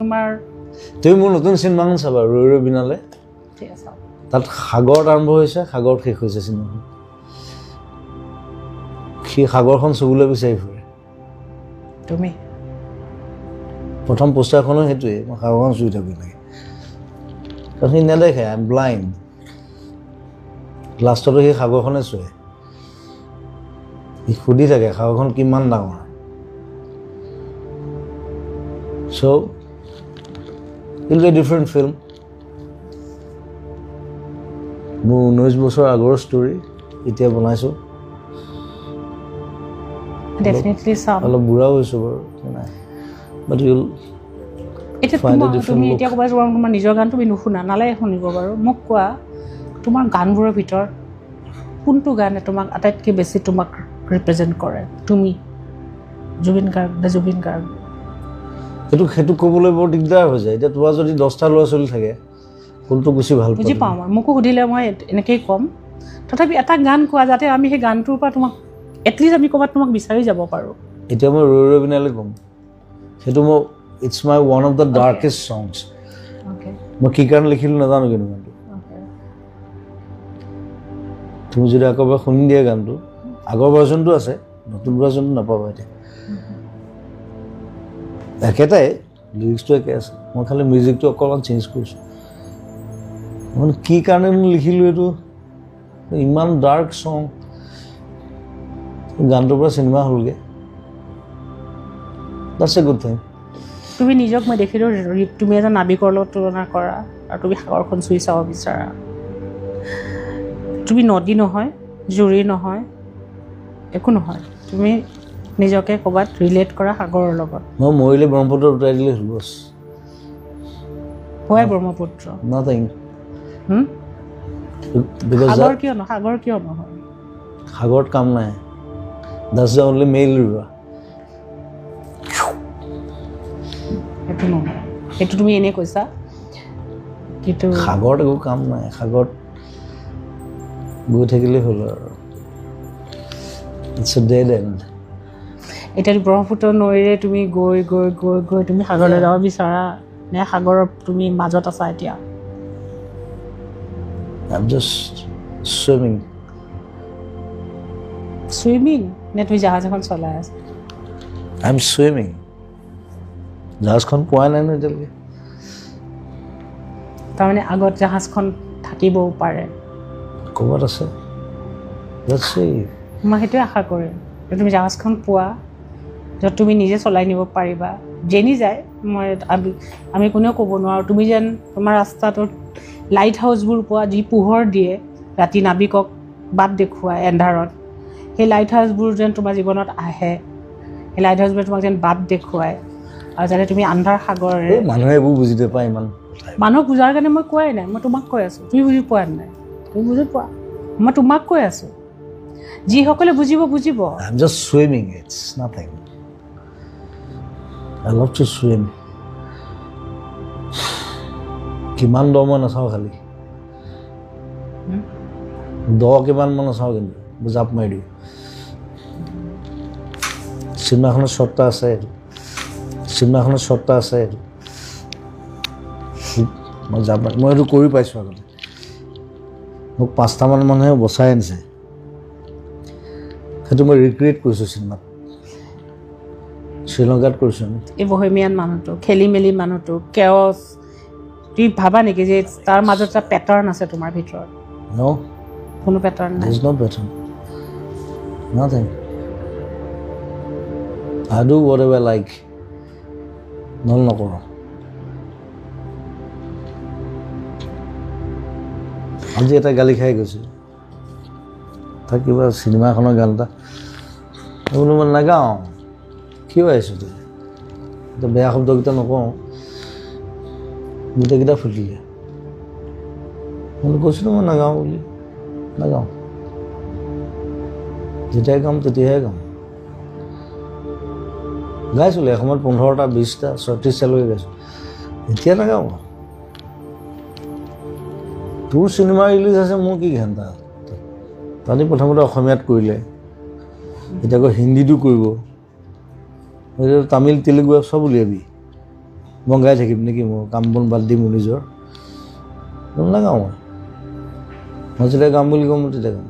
তোমাৰ তুমি মোৰ নতুন চিনেমাখন চাবা ৰৈ ৰৈ বিনালে ঠিক আছে তাত সাগৰত আৰম্ভ হৈছে সাগৰত শেষ হৈছে চিনেমাখন কি সাগৰখন চুবলৈ বিচাৰি ফুৰে তুমি প্ৰথম পোষ্টাৰখনো হেতুৱে মই সাগৰখন চুই থাকো লাগে কাৰণ সি নেদেখে আই এম ব্লাইণ্ড লাষ্টতো সেই সাগৰখনে চুৱে সি সুধি থাকে সাগৰখন কিমান ডাঙৰ so it'll be a different film মোৰ 19 বছৰ আগৰ ষ্টৰী এতিয়া বনাইছো ডেফিনেটলি চাম অলপ বুঢ়া হৈছো বাৰু নাই but you'll find a different তুমি এতিয়া ক'বা তোমাৰ নিজৰ গান তুমি নুশুনা নালাগে শুনিব বাৰু মোক কোৱা তোমাৰ গানবোৰৰ ভিতৰত কোনটো গানে তোমাক আটাইতকৈ বেছি তোমাক ৰিপ্ৰেজেণ্ট কৰে তুমি জুবিন গাৰ্গ সেইটো ক'বলৈ বৰ দিগদাৰ হৈ যায় এতিয়া তোমাৰ যদি 10টা ল'ৰা ছোৱালী থাকে কোনটো বেছি ভাল বুজি পাওঁ মই মোকো সুধিলে মই এনেকেই ক'ম তথাপি এটা গান কোৱা যাতে আমি সেই গানটোৰ পৰা তোমাক এটলিষ্ট আমি ক'ৰবাত তোমাক বিচাৰি যাব পাৰোঁ এতিয়া মই ৰৈ ৰৈ বিনালে ক'ম সেইটো মই it's my one of the darkest songs মই কি কাৰণে লিখিলোঁ নাজানো কিন্তু গানটো তুমি যদি আকৌ এবাৰ শুনি দিয়া গানটো আগৰ ভাৰ্জনটো আছে নতুন ভাৰ্জনটো নাপাবা এতিয়া একেটাই লিৰিক্সটো একে আছে মই খালি মিউজিকটো অকণমান চেঞ্জ কৰিছোঁ মানে কি কাৰণে লিখিলোঁ এইটো ইমান ডাৰ্ক ছং গানটোৰ পৰা চিনেমা হ'লগৈ দ্যাটছ এ গুড থিং তুমি নিজক মই দেখিলোঁ তুমি এজন নাবিকৰ লগত তুলনা কৰা আৰু তুমি সাগৰখন চুই চাব বিচাৰা তুমি নদী নহয় জুৰি নহয় একো নহয় তুমি নিজকে ক'ৰবাত ৰিলেট কৰা সাগৰৰ লগত মই মৰিলে ব্ৰহ্মপুত্ৰ উটাই দিলে হ'ল বছ হয় ব্ৰহ্মপুত্ৰ নাথিং সাগৰ কিয় নহয় সাগৰত কাম নাই that's the only male river সেইটো নহয় সেইটো তুমি এনেই কৈছা কিন্তু সাগৰত একো কাম নাই সাগৰত গৈ থাকিলে হ'ল আৰু it's a dead end এতিয়া ব্ৰহ্মপুত্ৰ নৈৰে তুমি গৈ গৈ গৈ গৈ তুমি সাগৰলৈ যাব বিচাৰা নে সাগৰৰ তুমি মাজত আছা এতিয়া I'm just swimming নে তুমি জাহাজ এখন চলাই আছা I'm swimming জাহাজখন পোৱা নাই ন এতিয়ালৈকে তাৰমানে আগত জাহাজখন থাকিবও পাৰে ক'ৰবাত আছে let's see মই সেইটোৱে আশা কৰিম যে তুমি জাহাজখন পোৱা য'ত তুমি নিজে চলাই নিব পাৰিবা যেনি যায় আমি কোনেও ক'ব নোৱাৰোঁ তুমি যেন তোমাৰ ৰাস্তাটোত লাইট হাউচবোৰ পোৱা যি পোহৰ দিয়ে ৰাতি নাবিকক বাট দেখুৱায় এন্ধাৰত সেই লাইট হাউচবোৰ যেন তোমাৰ জীৱনত আহে সেই লাইট হাউচবোৰে তোমাক যেন বাট দেখুৱায় আৰু যাতে তুমি আন্ধাৰ সাগৰেৰে মানুহে এইবোৰ বুজি নাপায় ইমান মানুহক বুজাৰ কাৰণে মই কোৱাই নাই মই তোমাক কৈ আছোঁ তুমি বুজি পোৱা নাই তুমি বুজি পোৱা মই তোমাক কৈ আছোঁ যিসকলে বুজিব I'm just swimming it's nothing I love to swim কিমান দ মই নাচাওঁ খালি দ কিমান মই নাচাওঁ কিন্তু জাপ মাৰি দিওঁ চিনেমাখনৰ শ্বটটা আছে মই জাপ মাৰি মই এইটো কৰি পাইছোঁ আগতে মোক 5টামান মানুহে বচাই আনিছে সেইটো মই ৰিক্ৰিয়েট কৰিছোঁ চিনেমাত শ্ৰীলংকাত কৰিছোঁ আমি এই বহেমিয়ান মানুহটো খেলি মেলি মানুহটো কেঅছ তুমি ভাবা নেকি যে তাৰ মাজত এটা পেটাৰ্ণ আছে তোমাৰ ভিতৰত No কোনো পেটাৰ্ণ নাই there's no pattern nothing I do whatever I like নকৰোঁ আজি এটা গালি খাই গৈছিল তাক কিবা চিনেমাখনৰ গান এটা বোলো মই নাগাওঁ কিয় আহিছোঁ তই এতিয়া বেয়া শব্দকেইটা নকওঁ গোটেইকেইটা ফুটিলে মই কৈছিলোঁ মই নাগাওঁ বুলি নাগাওঁ যেতিয়াই গাম তেতিয়াহে গাম গাইছিলোঁ এসময়ত 15টা 20টা 36টালৈকে গাইছোঁ এতিয়া নাগাওঁ তোৰ চিনেমা ৰিলিজ আছে মোৰ কি ঘণ্টা তাহাঁতি প্ৰথমতে অসমীয়াত কৰিলে এতিয়া আকৌ হিন্দীটো কৰিব তামিল তেলেগু চব উলিয়াবি বংগাই থাকিম নেকি মোৰ কাম বন বাদ দি মোৰ নিজৰ নাগাওঁ মই যেতিয়া গাম বুলি কওঁ মই তেতিয়া গাম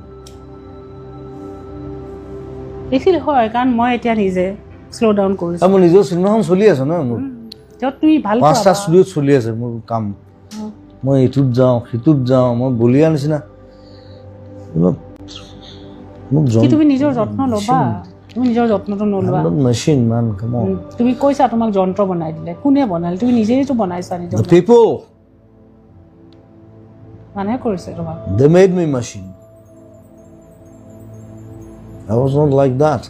এইখিনি হয় কাৰণ মই এতিয়া নিজে শ্ল' ডাউন কৰিছোঁ আৰু মোৰ নিজৰ চিনেমাখন চলি আছে ন মোৰ তুমি ভাল 5টা ষ্টুডিঅ'ত চলি আছে মোৰ কাম মই ইটোত যাওঁ সিটোত যাওঁ মই বলিয়া নিচিনা মোক তুমি নিজৰ যত্ন ল'বা তুমি নিজৰ যত্নটো নলোৱা মেচিন মান তুমি কৈছা তোমাক যন্ত্ৰ বনাই দিলে কোনে বনালে তুমি নিজেইতো বনাইছা নিজৰ people মানুহে কৰিছে তোমাক they made me machine I was not like that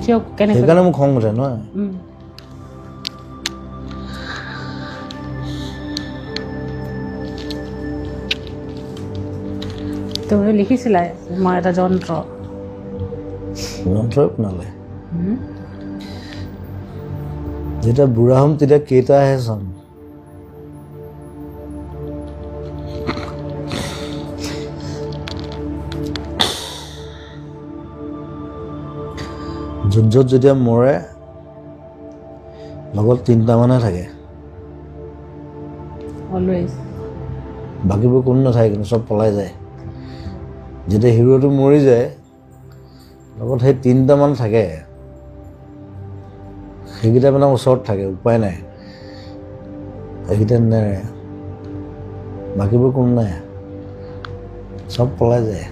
সেইকাৰণে মোক খং উঠে নহয় তুমি লিখিছিলা মই এটা যন্ত্ৰই বনালে যেতিয়া বুঢ়া হ'ম তেতিয়া কেইটা আহে চাম য'ত যেতিয়া মৰে লগত 3টা মানুহে থাকে অলৱেজ বাকীবোৰ কোনো নাথাকে কিন্তু চব পলাই যায় যেতিয়া হিৰোটো মৰি যায় লগত সেই 3টা মান থাকে সেইকেইটা মানে ওচৰত থাকে উপায় নাই এইকেইটা নেৰে বাকীবোৰ কোনো নাই চব পলাই যায়